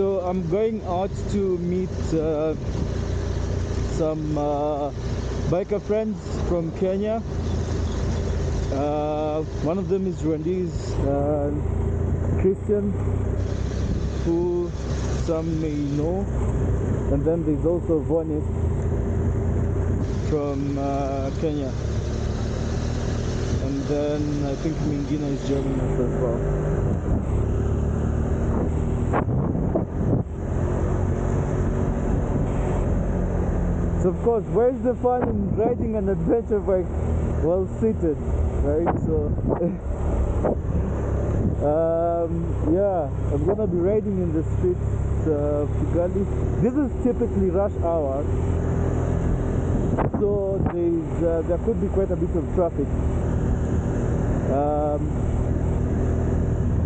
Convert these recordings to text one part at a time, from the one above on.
So I'm going out to meet some biker friends from Kenya. One of them is Rwandese, Christian, who some may know, and then there's also Vonis from Kenya, and then I think Mingina is joining us as well. So of course, where's the fun in riding an adventure bike well seated, right? So yeah, I'm gonna be riding in the streets of Kigali. This is typically rush hour, so there could be quite a bit of traffic.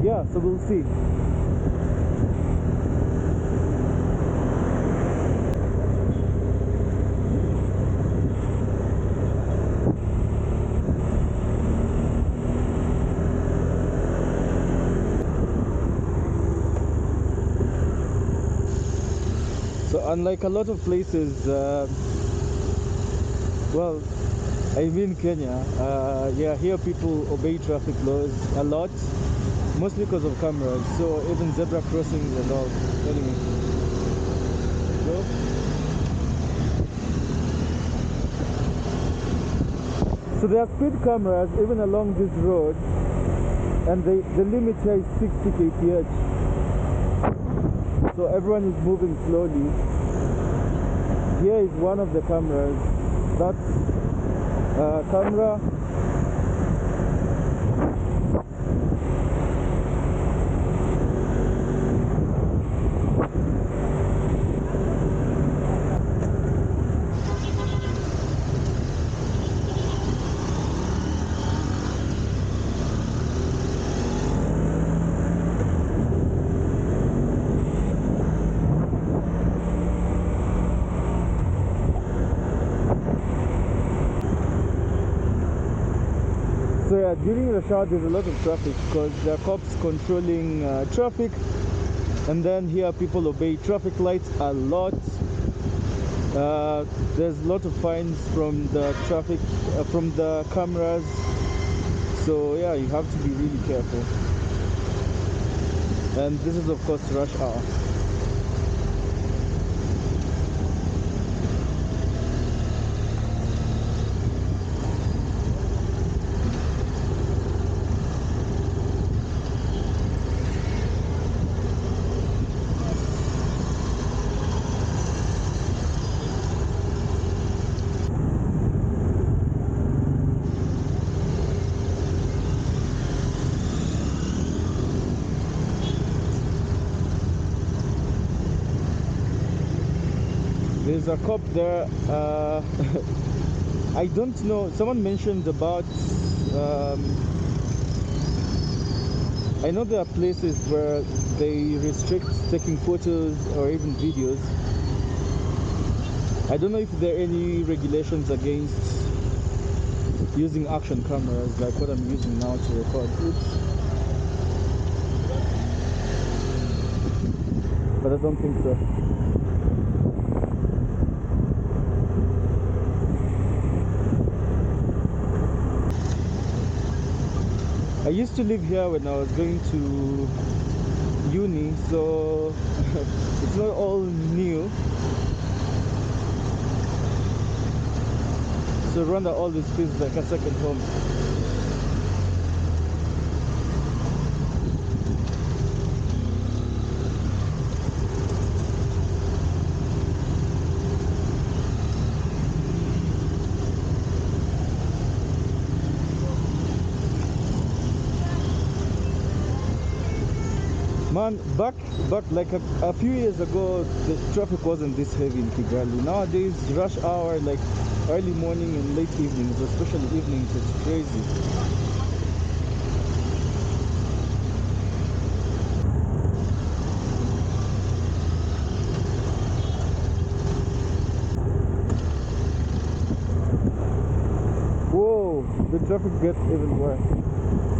Yeah, so we'll see. So unlike a lot of places, well, I live in Kenya, yeah, here people obey traffic laws a lot, mostly because of cameras, so even zebra crossings and all. Anyway, so there are speed cameras even along this road, and the limit here is 60 kph. So everyone is moving slowly. Here is one of the cameras. That's camera. So yeah, during rush hour there's a lot of traffic because there are cops controlling traffic, and then here people obey traffic lights a lot. There's a lot of fines from the traffic, from the cameras. So yeah, you have to be really careful. And this is of course rush hour. There's a cop there. I don't know, someone mentioned about I know there are places where they restrict taking photos or even videos. I don't know if there are any regulations against using action cameras like what I'm using now to record. Oops. But I don't think so. I used to live here when I was going to uni, so it's not all new. So Rwanda always feels like a second home. Man, back like a few years ago, the traffic wasn't this heavy in Kigali. Nowadays, rush hour, like early morning and late evenings, especially evenings, it's crazy. Whoa, the traffic gets even worse.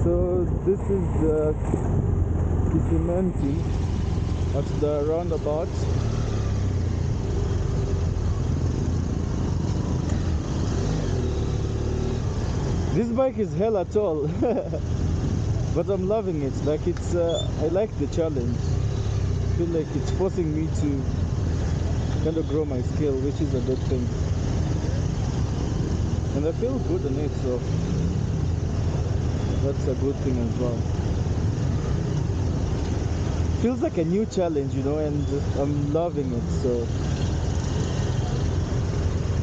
So this is Kisimenti. at the roundabout. This bike is hella tall, but I'm loving it. Like it's, I like the challenge. I feel like it's forcing me to kind of grow my skill, which is a good thing. And I feel good on it, so that's a good thing as well. Feels like a new challenge, you know, and I'm loving it, so.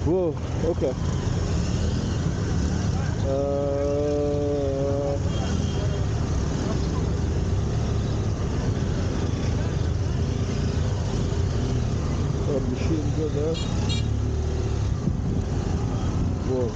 Whoa, okay. Machine go there. Whoa.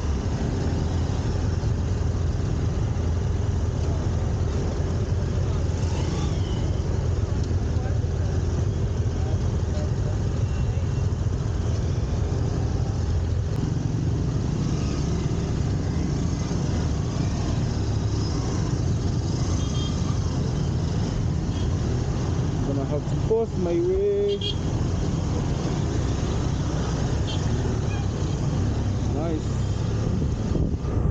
I'm gonna have to force my way. Nice.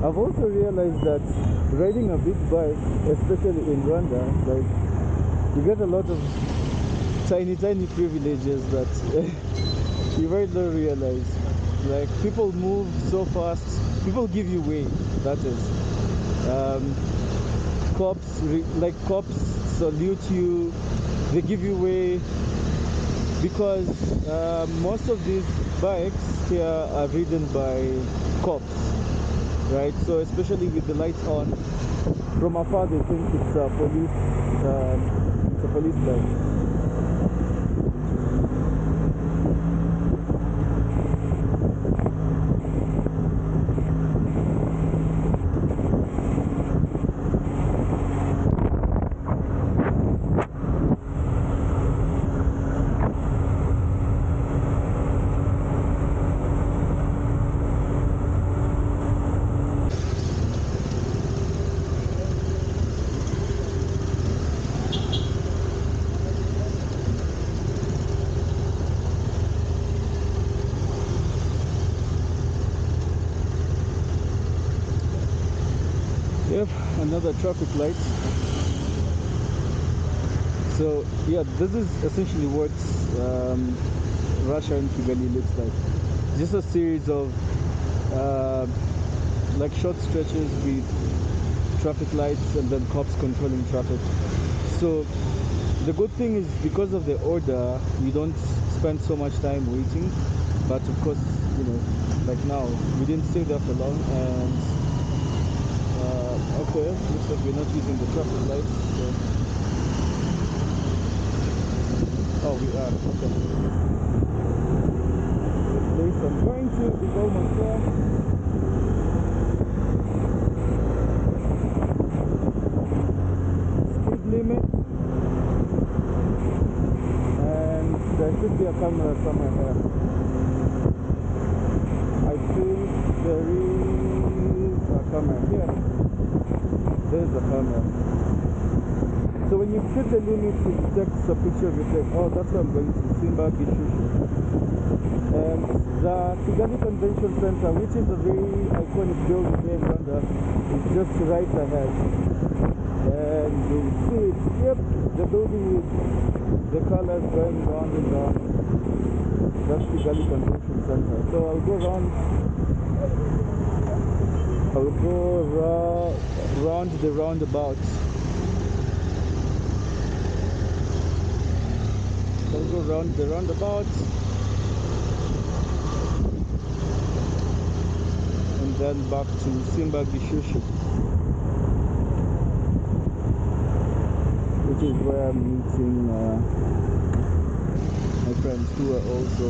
I've also realized that riding a big bike, especially in Rwanda, like you get a lot of tiny privileges that you really don't realize. Like people move so fast, people give you way. That is, cops salute you, they give you way because most of these bikes here are ridden by cops, right? So especially with the lights on, from afar they think it's a police bike. Yep, another traffic light. So yeah, this is essentially what Russia and Kigali looks like. Just a series of like short stretches with traffic lights and then cops controlling traffic. So the good thing is because of the order, you don't spend so much time waiting. But of course, you know, like now, we didn't stay there for long, and okay, looks like we're not using the traffic lights. So. Oh, we are. Okay. The place I'm going to is almost there. Speed limit. And there should be a camera somewhere here. I think there is a camera here. There's a camera. So when you exceed the limit, it takes a picture of your face. Oh, that's where I'm going to. Simba Gishushu. And the Kigali Convention Center, which is a very iconic building here in Rwanda, is just right ahead. And you'll see it. Yep, the building with the colors going round and round. That's Kigali Convention Center. So I'll go around. I'll go round the roundabout. I'll go around the roundabout and then back to Simba Gishushu, which is where I'm meeting my friends who are also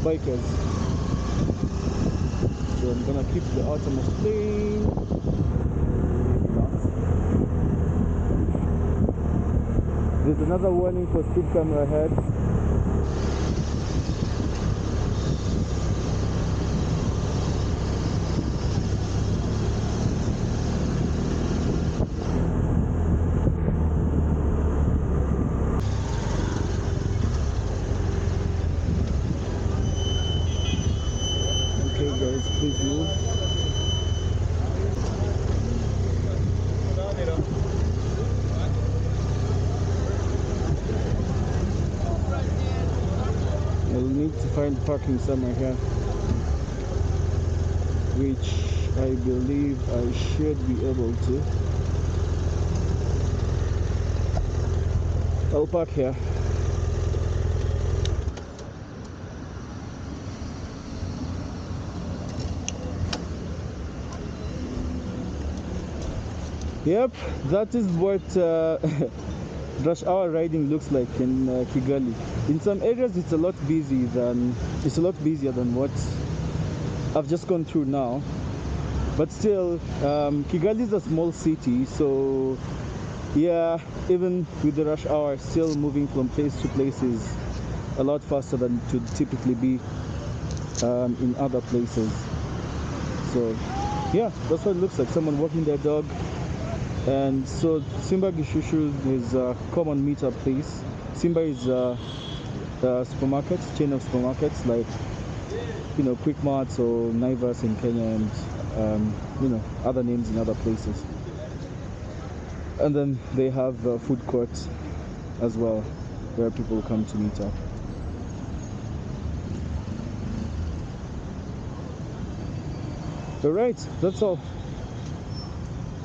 bikers. So I'm gonna keep the outermost lane. Not. There's another warning for speed camera ahead. Please move. I'll need to find parking somewhere here, which I believe I should be able to. I'll park here. Yep, that is what rush hour riding looks like in Kigali. In some areas it's a lot busier than what I've just gone through now. But still, Kigali is a small city, so yeah, even with the rush hour, still moving from place to place is a lot faster than it would typically be in other places. So yeah, that's what it looks like, someone walking their dog. And so Simba Gishushu is a common meetup place. Simba is a supermarket, chain of supermarkets like, you know, Quick Marts or Naivas in Kenya, and you know, other names in other places. And then they have food courts as well, where people come to meet up. All right, that's all.